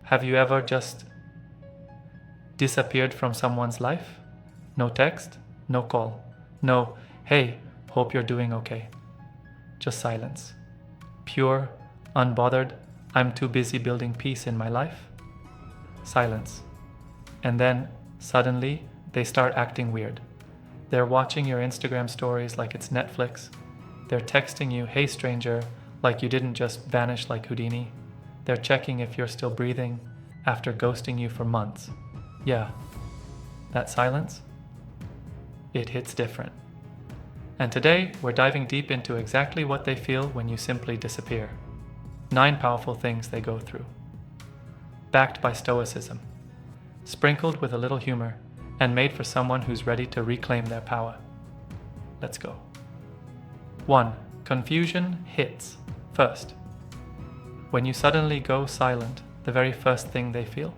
Have you ever just disappeared from someone's life? No text, no call, no, hey, hope you're doing okay. Just silence. Pure, unbothered, I'm too busy building peace in my life. Silence. And then, suddenly, they start acting weird. They're watching your Instagram stories like it's Netflix. They're texting you, hey stranger, like you didn't just vanish like Houdini. They're checking if you're still breathing after ghosting you for months. Yeah, that silence, it hits different. And today, we're diving deep into exactly what they feel when you simply disappear. 9 powerful things they go through. Backed by Stoicism. Sprinkled with a little humor, and made for someone who's ready to reclaim their power. Let's go. 1. Confusion hits first. When you suddenly go silent, the very first thing they feel?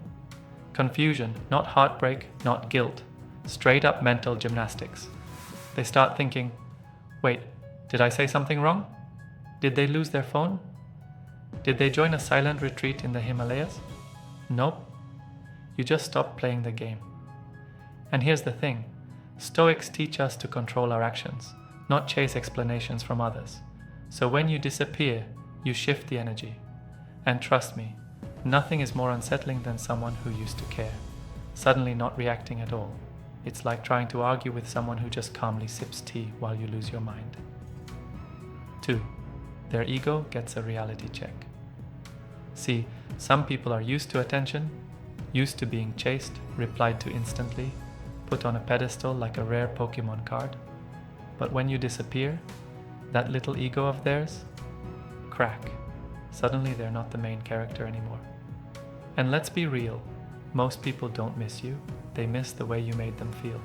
Confusion, not heartbreak, not guilt. Straight up mental gymnastics. They start thinking, wait, did I say something wrong? Did they lose their phone? Did they join a silent retreat in the Himalayas? Nope. You just stopped playing the game. And here's the thing, Stoics teach us to control our actions, not chase explanations from others. So when you disappear, you shift the energy. And trust me, nothing is more unsettling than someone who used to care, suddenly not reacting at all. It's like trying to argue with someone who just calmly sips tea while you lose your mind. 2. Their ego gets a reality check. See, some people are used to attention, used to being chased, replied to instantly, put on a pedestal like a rare Pokemon card. But when you disappear, that little ego of theirs, crack. Suddenly they're not the main character anymore. And let's be real, most people don't miss you, they miss the way you made them feel.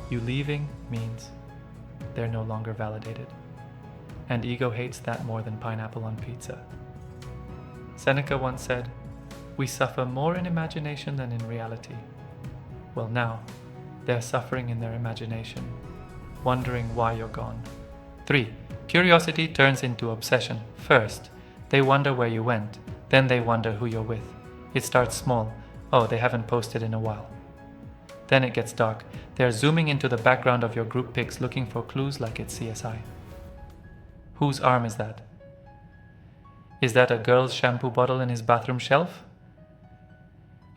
You leaving means they're no longer validated. And ego hates that more than pineapple on pizza. Seneca once said, "We suffer more in imagination than in reality." Well now, they're suffering in their imagination, wondering why you're gone. 3. Curiosity turns into obsession. First, they wonder where you went, then they wonder who you're with. It starts small. Oh, they haven't posted in a while. Then it gets dark. They're zooming into the background of your group pics looking for clues like it's CSI. Whose arm is that? Is that a girl's shampoo bottle in his bathroom shelf?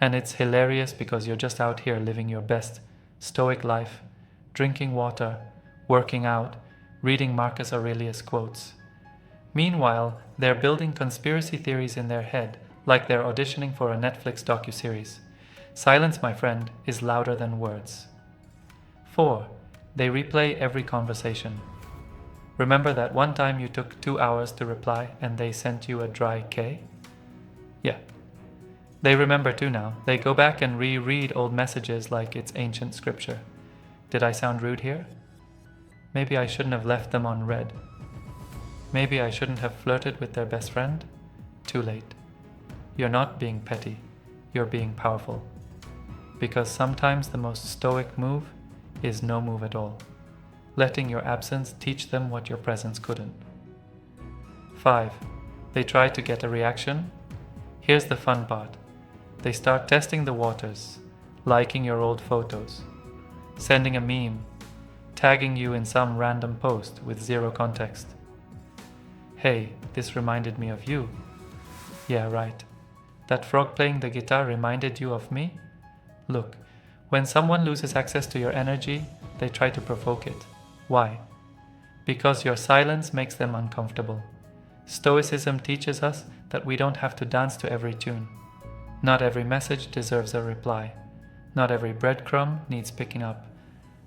And it's hilarious because you're just out here living your best stoic life, drinking water, working out, reading Marcus Aurelius quotes. Meanwhile, they're building conspiracy theories in their head like they're auditioning for a Netflix docuseries. Silence, my friend, is louder than words. 4. They replay every conversation. Remember that one time you took 2 hours to reply and they sent you a dry K? Yeah. They remember too now. They go back and reread old messages like it's ancient scripture. Did I sound rude here? Maybe I shouldn't have left them on red. Maybe I shouldn't have flirted with their best friend? Too late. You're not being petty. You're being powerful. Because sometimes the most stoic move is no move at all. Letting your absence teach them what your presence couldn't. 5. They try to get a reaction. Here's the fun part. They start testing the waters, liking your old photos, sending a meme, tagging you in some random post with zero context. Hey, this reminded me of you. Yeah, right. That frog playing the guitar reminded you of me? Look, when someone loses access to your energy, they try to provoke it. Why? Because your silence makes them uncomfortable. Stoicism teaches us that we don't have to dance to every tune. Not every message deserves a reply. Not every breadcrumb needs picking up.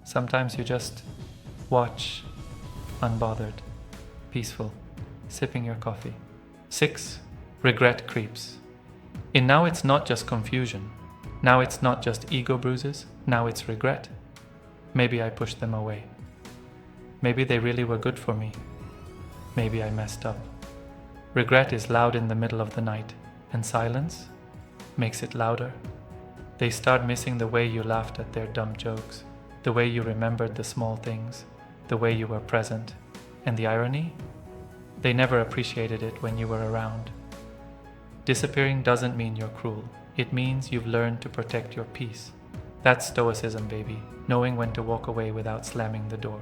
Sometimes you just watch, unbothered, peaceful, sipping your coffee. 6. Regret creeps. And now it's not just confusion. Now it's not just ego bruises. Now it's regret. Maybe I pushed them away. Maybe they really were good for me. Maybe I messed up. Regret is loud in the middle of the night, and silence makes it louder. They start missing the way you laughed at their dumb jokes, the way you remembered the small things, the way you were present. And the irony? They never appreciated it when you were around. Disappearing doesn't mean you're cruel. It means you've learned to protect your peace. That's Stoicism, baby, knowing when to walk away without slamming the door.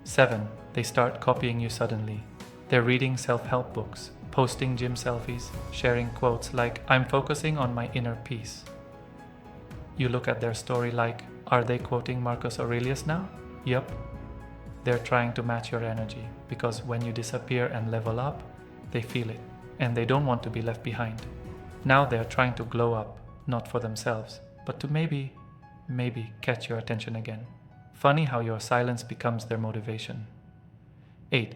7. They start copying you suddenly. They're reading self-help books, posting gym selfies, sharing quotes like, "I'm focusing on my inner peace." You look at their story like, are they quoting Marcus Aurelius now? Yup. They're trying to match your energy because when you disappear and level up, they feel it and they don't want to be left behind. Now they're trying to glow up, not for themselves, but to maybe catch your attention again. Funny how your silence becomes their motivation. 8.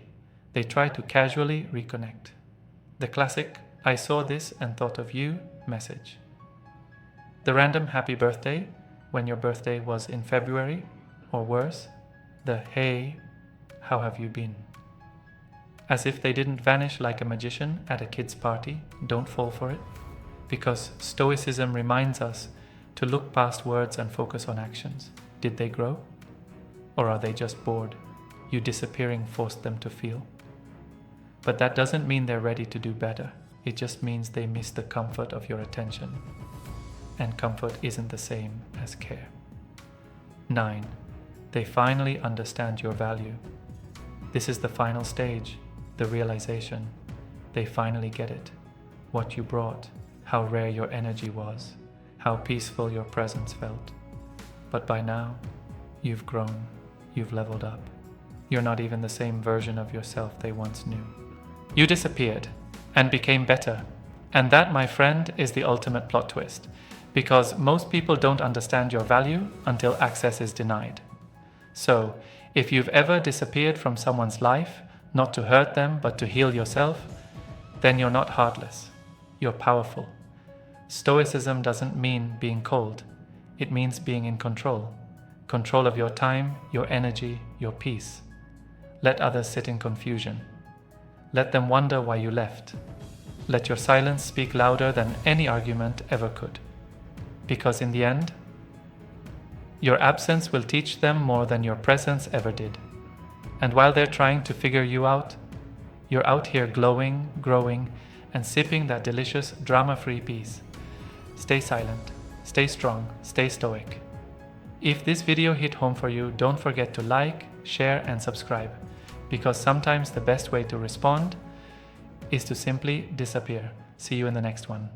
They try to casually reconnect. The classic, "I saw this and thought of you" message. The random happy birthday when your birthday was in February, or worse, the "hey, how have you been?" As if they didn't vanish like a magician at a kid's party. Don't fall for it, because Stoicism reminds us to look past words and focus on actions. Did they grow? Or are they just bored? You disappearing forced them to feel. But that doesn't mean they're ready to do better. It just means they miss the comfort of your attention. And comfort isn't the same as care. 9. They finally understand your value. This is the final stage, the realization. They finally get it. What you brought, how rare your energy was, how peaceful your presence felt. But by now, you've grown, you've leveled up. You're not even the same version of yourself they once knew. You disappeared and became better. And that, my friend, is the ultimate plot twist. Because most people don't understand your value until access is denied. So, if you've ever disappeared from someone's life, not to hurt them but to heal yourself, then you're not heartless. You're powerful. Stoicism doesn't mean being cold. It means being in control. Control of your time, your energy, your peace. Let others sit in confusion. Let them wonder why you left. Let your silence speak louder than any argument ever could. Because in the end, your absence will teach them more than your presence ever did. And while they're trying to figure you out, you're out here glowing, growing, and sipping that delicious, drama-free peace. Stay silent, stay strong, stay stoic. If this video hit home for you, don't forget to like, share, and subscribe, because sometimes the best way to respond is to simply disappear. See you in the next one.